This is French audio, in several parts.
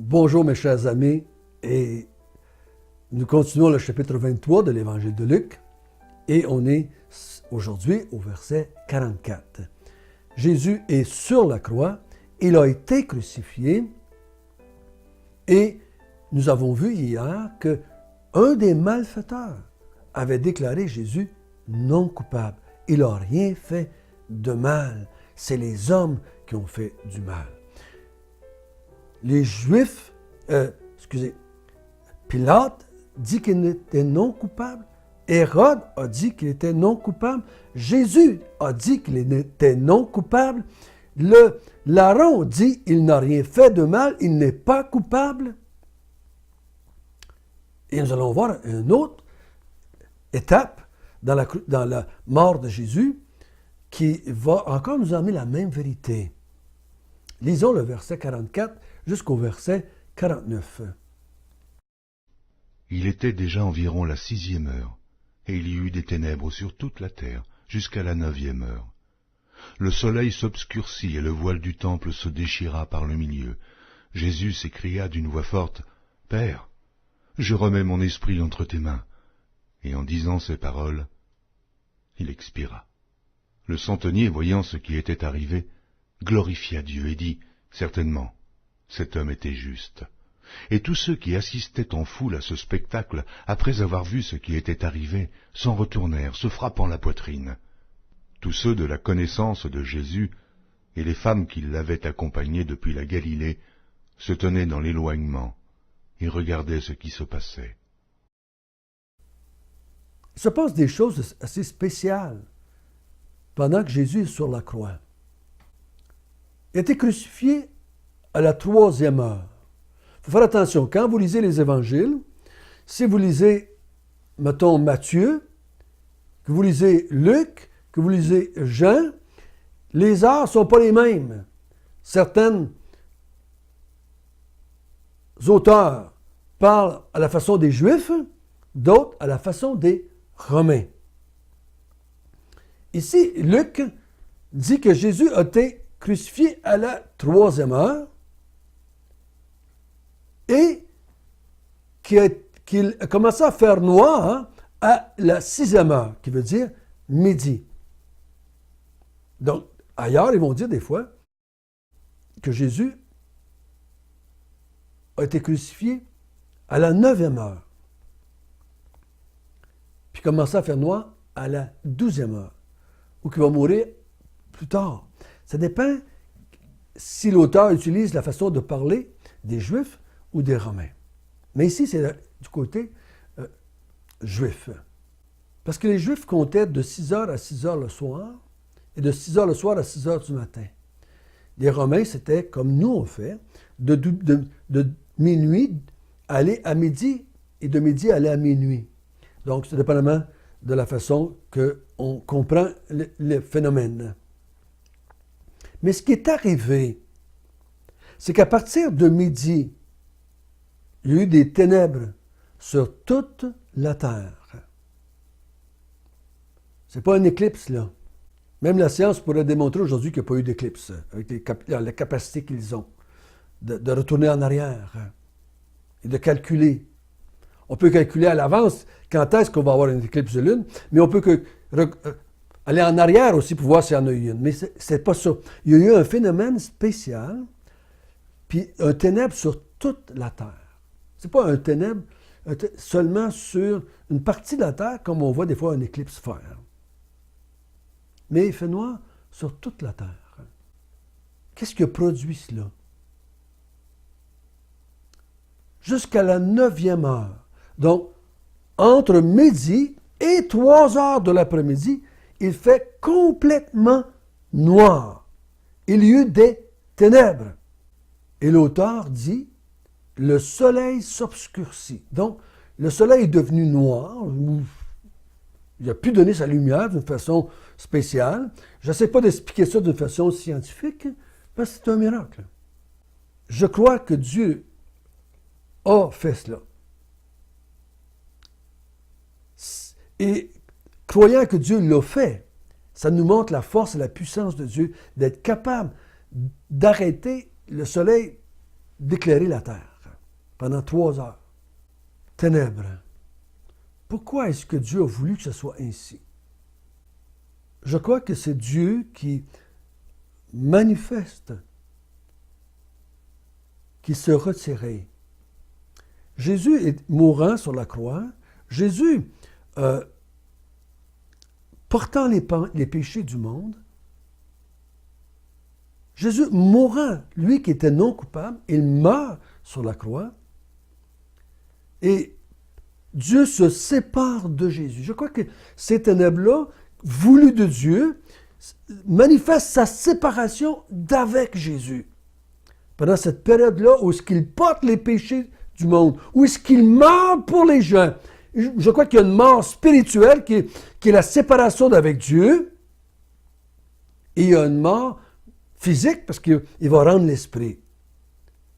Bonjour mes chers amis, et nous continuons le chapitre 23 de l'Évangile de Luc, et on est aujourd'hui au verset 44. Jésus est sur la croix, il a été crucifié, et nous avons vu hier que un des malfaiteurs avait déclaré Jésus non coupable. Il n'a rien fait de mal. C'est les hommes qui ont fait du mal. Les Juifs, Pilate dit qu'il était non coupable. Hérode a dit qu'il était non coupable. Jésus a dit qu'il était non coupable. Le larron dit il n'a rien fait de mal, il n'est pas coupable. Et nous allons voir une autre étape dans la mort de Jésus qui va encore nous amener la même vérité. Lisons le verset 44 jusqu'au verset 49. Il était déjà environ la 6e heure, et il y eut des ténèbres sur toute la terre, jusqu'à la 9e heure. Le soleil s'obscurcit et le voile du temple se déchira par le milieu. Jésus s'écria d'une voix forte, « Père, je remets mon esprit entre tes mains. » Et en disant ces paroles, il expira. Le centenier, voyant ce qui était arrivé, glorifia Dieu et dit, « Certainement, cet homme était juste. » Et tous ceux qui assistaient en foule à ce spectacle, après avoir vu ce qui était arrivé, s'en retournèrent, se frappant la poitrine. Tous ceux de la connaissance de Jésus et les femmes qui l'avaient accompagné depuis la Galilée se tenaient dans l'éloignement et regardaient ce qui se passait. Il se passe des choses assez spéciales pendant que Jésus est sur la croix. Il a été crucifié à la 3e heure. Il faut faire attention, quand vous lisez les évangiles, si vous lisez, mettons, Matthieu, que vous lisez Luc, que vous lisez Jean, les heures ne sont pas les mêmes. Certains auteurs parlent à la façon des Juifs, d'autres à la façon des Romains. Ici, Luc dit que Jésus a été crucifié à la 3e heure et qu'il a commencé à faire noir à la 6e heure, qui veut dire midi. Donc, ailleurs, ils vont dire des fois que Jésus a été crucifié à la 9e heure, puis commencé à faire noir à la 12e heure, ou qu'il va mourir plus tard. Ça dépend si l'auteur utilise la façon de parler des Juifs ou des Romains. Mais ici, c'est du côté juif. Parce que les Juifs comptaient de 6h à 6h le soir et de 6h le soir à 6h du matin. Les Romains, c'était comme nous on fait, de minuit aller à midi et de midi aller à minuit. Donc, c'est dépendamment de la façon qu'on comprend le phénomène. Mais ce qui est arrivé, c'est qu'à partir de midi, il y a eu des ténèbres sur toute la terre. C'est pas une éclipse, là. Même la science pourrait démontrer aujourd'hui qu'il n'y a pas eu d'éclipse, avec la capacité qu'ils ont de retourner en arrière et de calculer. On peut calculer à l'avance quand est-ce qu'on va avoir une éclipse de lune, mais on peut aller en arrière aussi pour voir s'il y en a eu une. Mais c'est pas ça. Il y a eu un phénomène spécial, puis un ténèbre sur toute la terre. C'est pas un ténèbre seulement sur une partie de la terre, comme on voit des fois une éclipse faire. Mais il fait noir sur toute la terre. Qu'est-ce qui a produit cela? Jusqu'à la 9e heure. Donc, entre midi et 3 heures de l'après-midi, il fait complètement noir. Il y eut des ténèbres. Et l'auteur dit, le soleil s'obscurcit. Donc, le soleil est devenu noir. Il n'a plus donné sa lumière d'une façon spéciale. Je n'essaie pas d'expliquer ça d'une façon scientifique, parce que c'est un miracle. Je crois que Dieu a fait cela. Et croyant que Dieu l'a fait, ça nous montre la force et la puissance de Dieu d'être capable d'arrêter le soleil d'éclairer la terre. pendant 3 heures. Ténèbres. Pourquoi est-ce que Dieu a voulu que ce soit ainsi? Je crois que c'est Dieu qui manifeste, qui se retirait. Jésus est mourant sur la croix. Jésus, portant les péchés du monde. Jésus mourant, lui qui était non coupable, il meurt sur la croix. Et Dieu se sépare de Jésus. Je crois que ces ténèbres-là, voulues de Dieu, manifestent sa séparation d'avec Jésus. Pendant cette période-là où est-ce qu'il porte les péchés du monde, où est-ce qu'il meurt pour les gens. Je crois qu'il y a une mort spirituelle qui est la séparation d'avec Dieu. Et il y a une mort physique parce qu'il va rendre l'esprit.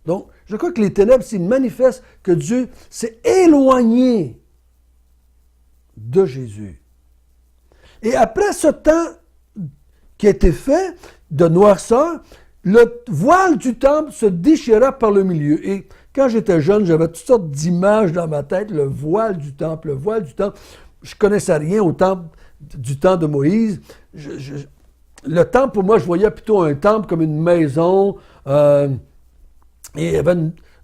Donc, je crois que les ténèbres, s'ils manifestent que Dieu s'est éloigné de Jésus. Et après ce temps qui a été fait de noirceur, le voile du temple se déchira par le milieu. Et quand j'étais jeune, j'avais toutes sortes d'images dans ma tête, le voile du temple, le voile du temple. Je ne connaissais rien au temple du temps de Moïse. Le temple, pour moi, je voyais plutôt un temple comme une maison. Et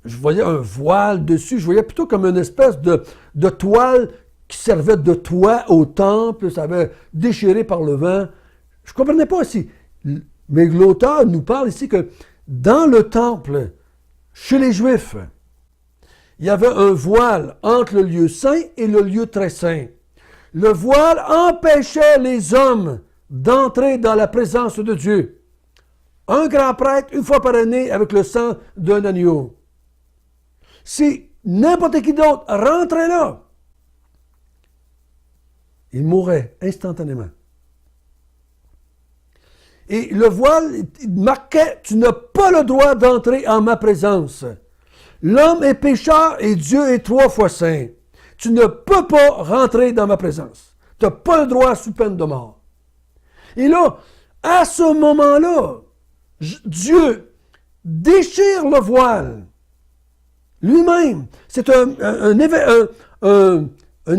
je voyais un voile dessus. Je voyais plutôt comme une espèce de toile qui servait de toit au temple. Ça avait déchiré par le vent. Je ne comprenais pas aussi. Mais l'auteur nous parle ici que dans le temple, chez les Juifs, il y avait un voile entre le lieu saint et le lieu très saint. Le voile empêchait les hommes d'entrer dans la présence de Dieu. Un grand prêtre, une fois par année, avec le sang d'un agneau. Si n'importe qui d'autre rentrait là, il mourrait instantanément. Et le voile marquait, tu n'as pas le droit d'entrer en ma présence. L'homme est pécheur et Dieu est 3 fois saint. Tu ne peux pas rentrer dans ma présence. Tu n'as pas le droit sous peine de mort. Et là, à ce moment-là, Dieu déchire le voile. Lui-même, c'est un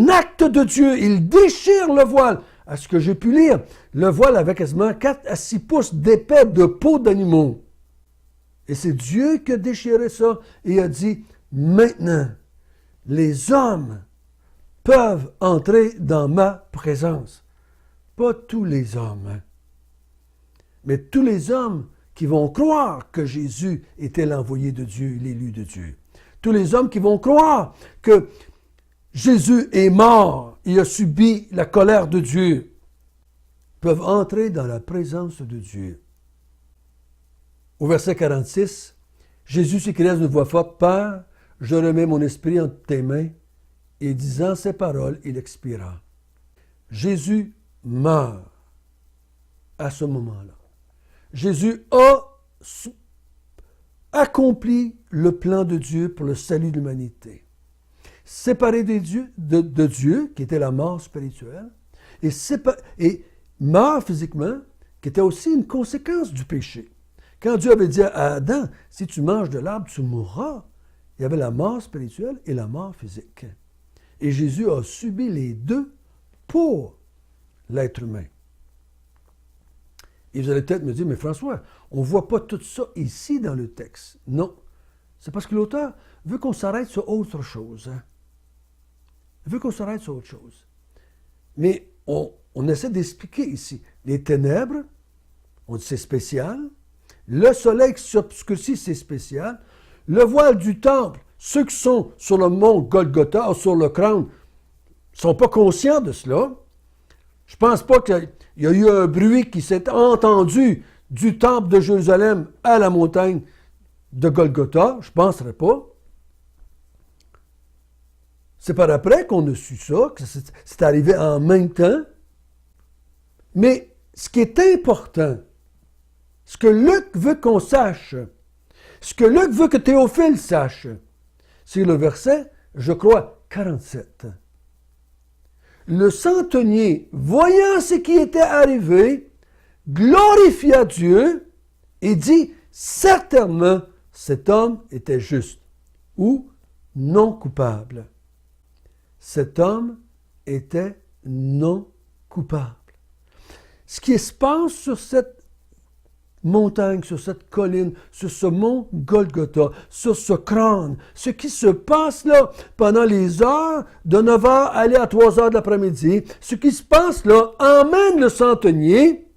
acte de Dieu. Il déchire le voile. À ce que j'ai pu lire, le voile avait quasiment 4 à 6 pouces d'épais de peau d'animaux. Et c'est Dieu qui a déchiré ça et a dit, maintenant, les hommes peuvent entrer dans ma présence. Pas tous les hommes, mais tous les hommes qui vont croire que Jésus était l'envoyé de Dieu, l'élu de Dieu. Tous les hommes qui vont croire que Jésus est mort, il a subi la colère de Dieu, peuvent entrer dans la présence de Dieu. Au verset 46, Jésus s'écria d'une voix forte, « Père, je remets mon esprit entre tes mains. » Et disant ces paroles, il expira. Jésus meurt à ce moment-là. Jésus a accompli le plan de Dieu pour le salut de l'humanité. Séparé de Dieu, qui était la mort spirituelle, et mort physiquement, qui était aussi une conséquence du péché. Quand Dieu avait dit à Adam, si tu manges de l'arbre, tu mourras, il y avait la mort spirituelle et la mort physique. Et Jésus a subi les deux pour l'être humain. Et vous allez peut-être me dire, mais François, on ne voit pas tout ça ici dans le texte. Non, c'est parce que l'auteur veut qu'on s'arrête sur autre chose. Hein? Il veut qu'on s'arrête sur autre chose. Mais on essaie d'expliquer ici. Les ténèbres, on dit c'est spécial. Le soleil qui s'obscurcit, c'est spécial. Le voile du temple, ceux qui sont sur le mont Golgotha, ou sur le crâne, ne sont pas conscients de cela. Je ne pense pas qu'il y a eu un bruit qui s'est entendu du temple de Jérusalem à la montagne de Golgotha. Je ne penserais pas. C'est par après qu'on a su ça, que c'est arrivé en même temps. Mais ce qui est important, ce que Luc veut qu'on sache, ce que Luc veut que Théophile sache, c'est le verset, je crois, 47. Le centenier, voyant ce qui était arrivé, glorifia Dieu et dit, certainement, cet homme était juste. Ou non coupable. Cet homme était non coupable. Ce qui se passe sur cette montagne, sur cette colline, sur ce mont Golgotha, sur ce crâne, ce qui se passe là pendant les heures de 9 h aller à 3 h de l'après-midi, ce qui se passe là emmène le centenier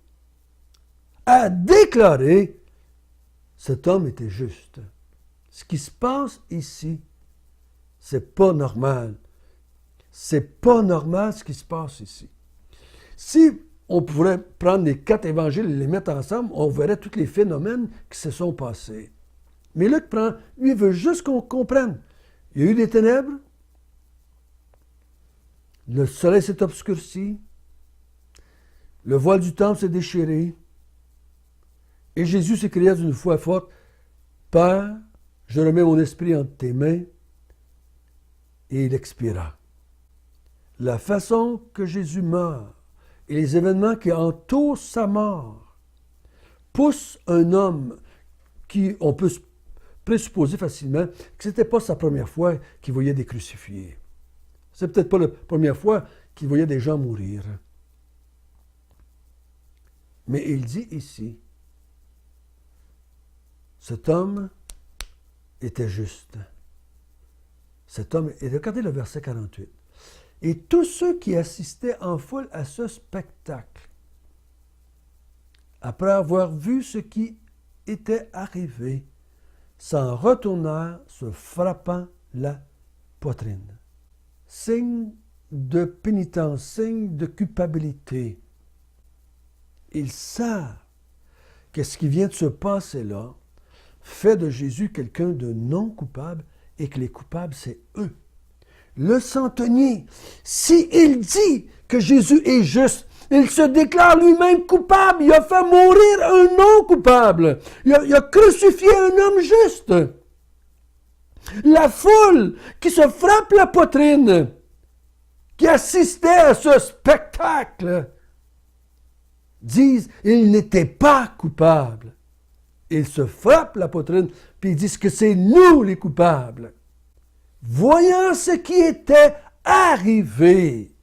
à déclarer cet homme était juste. Ce qui se passe ici, c'est pas normal. C'est pas normal ce qui se passe ici. Si on pourrait prendre les 4 évangiles et les mettre ensemble, on verrait tous les phénomènes qui se sont passés. Mais Luc lui veut juste qu'on comprenne. Il y a eu des ténèbres, le soleil s'est obscurci, le voile du temple s'est déchiré, et Jésus s'écria d'une voix forte, « Père, je remets mon esprit entre tes mains. » Et il expira. La façon que Jésus meurt et les événements qui entourent sa mort poussent un homme qui, on peut présupposer facilement que ce n'était pas sa première fois qu'il voyait des crucifiés. C'est peut-être pas la première fois qu'il voyait des gens mourir. Mais il dit ici, cet homme était juste. Cet homme, et regardez le verset 48. Et tous ceux qui assistaient en foule à ce spectacle, après avoir vu ce qui était arrivé, s'en retournèrent se frappant la poitrine. Signe de pénitence, signe de culpabilité. Ils savent que ce qui vient de se passer là fait de Jésus quelqu'un de non coupable et que les coupables, c'est eux. Le centenier, s'il dit que Jésus est juste, il se déclare lui-même coupable. Il a fait mourir un non coupable. Il a crucifié un homme juste. La foule qui se frappe la poitrine, qui assistait à ce spectacle, disent qu'il n'était pas coupable. Ils se frappent la poitrine, puis ils disent que c'est nous les coupables. Voyant ce qui était arrivé,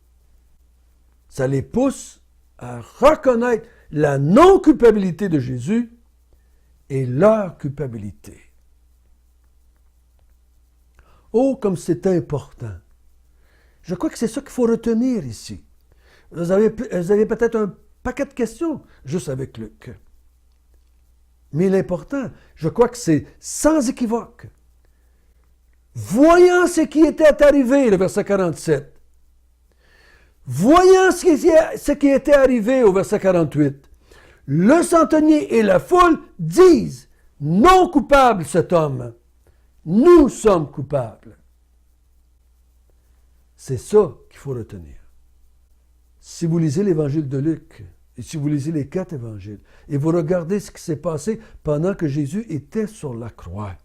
ça les pousse à reconnaître la non-culpabilité de Jésus et leur culpabilité. Oh, comme c'est important. Je crois que c'est ça qu'il faut retenir ici. Vous avez peut-être un paquet de questions juste avec Luc. Mais l'important, je crois que c'est sans équivoque. Voyant ce qui était arrivé, le verset 47. Voyant ce qui était arrivé au verset 48. Le centenier et la foule disent, non coupable cet homme. Nous sommes coupables. C'est ça qu'il faut retenir. Si vous lisez l'évangile de Luc, et si vous lisez les 4 évangiles, et vous regardez ce qui s'est passé pendant que Jésus était sur la croix,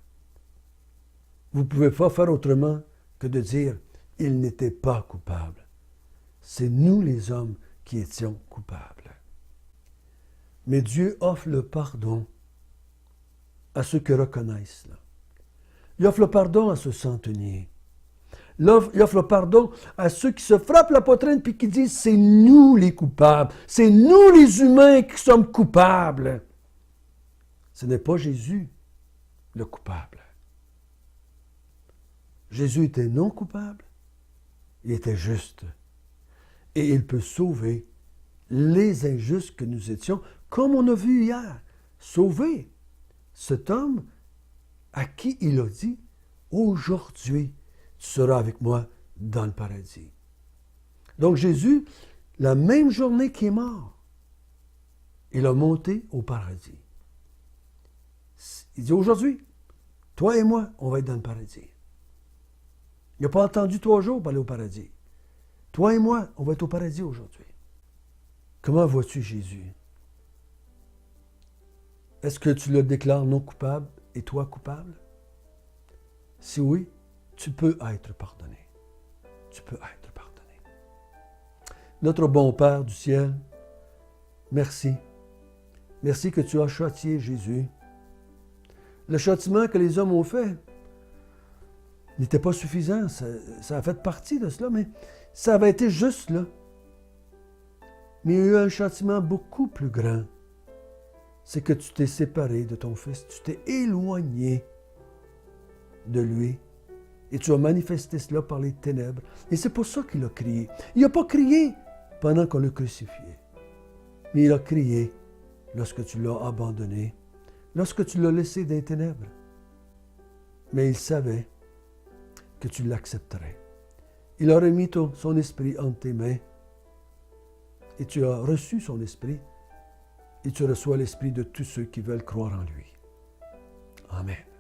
vous ne pouvez pas faire autrement que de dire « il n'était pas coupable ». C'est nous les hommes qui étions coupables. Mais Dieu offre le pardon à ceux qui reconnaissent cela. Il offre le pardon à ce centenier. Il offre le pardon à ceux qui se frappent la poitrine puis qui disent « c'est nous les coupables, c'est nous les humains qui sommes coupables ». Ce n'est pas Jésus le coupable. Jésus était non coupable, il était juste. Et il peut sauver les injustes que nous étions, comme on a vu hier. Sauver cet homme à qui il a dit « Aujourd'hui, tu seras avec moi dans le paradis. » Donc Jésus, la même journée qu'il est mort, il a monté au paradis. Il dit « Aujourd'hui, toi et moi, on va être dans le paradis. » Il n'a pas attendu 3 jours pour aller au paradis. Toi et moi, on va être au paradis aujourd'hui. Comment vois-tu Jésus? Est-ce que tu le déclares non coupable et toi coupable? Si oui, tu peux être pardonné. Tu peux être pardonné. Notre bon Père du ciel, merci. Merci que tu as châtié Jésus. Le châtiment que les hommes ont fait, n'était pas suffisant. Ça a fait partie de cela, mais ça avait été juste là. Mais il y a eu un châtiment beaucoup plus grand. C'est que tu t'es séparé de ton fils, tu t'es éloigné de lui. Et tu as manifesté cela par les ténèbres. Et c'est pour ça qu'il a crié. Il n'a pas crié pendant qu'on le crucifiait. Mais il a crié lorsque tu l'as abandonné, lorsque tu l'as laissé dans les ténèbres. Mais il savait que tu l'accepterais. Il a remis son esprit entre tes mains. Et tu as reçu son esprit. Et tu reçois l'esprit de tous ceux qui veulent croire en lui. Amen.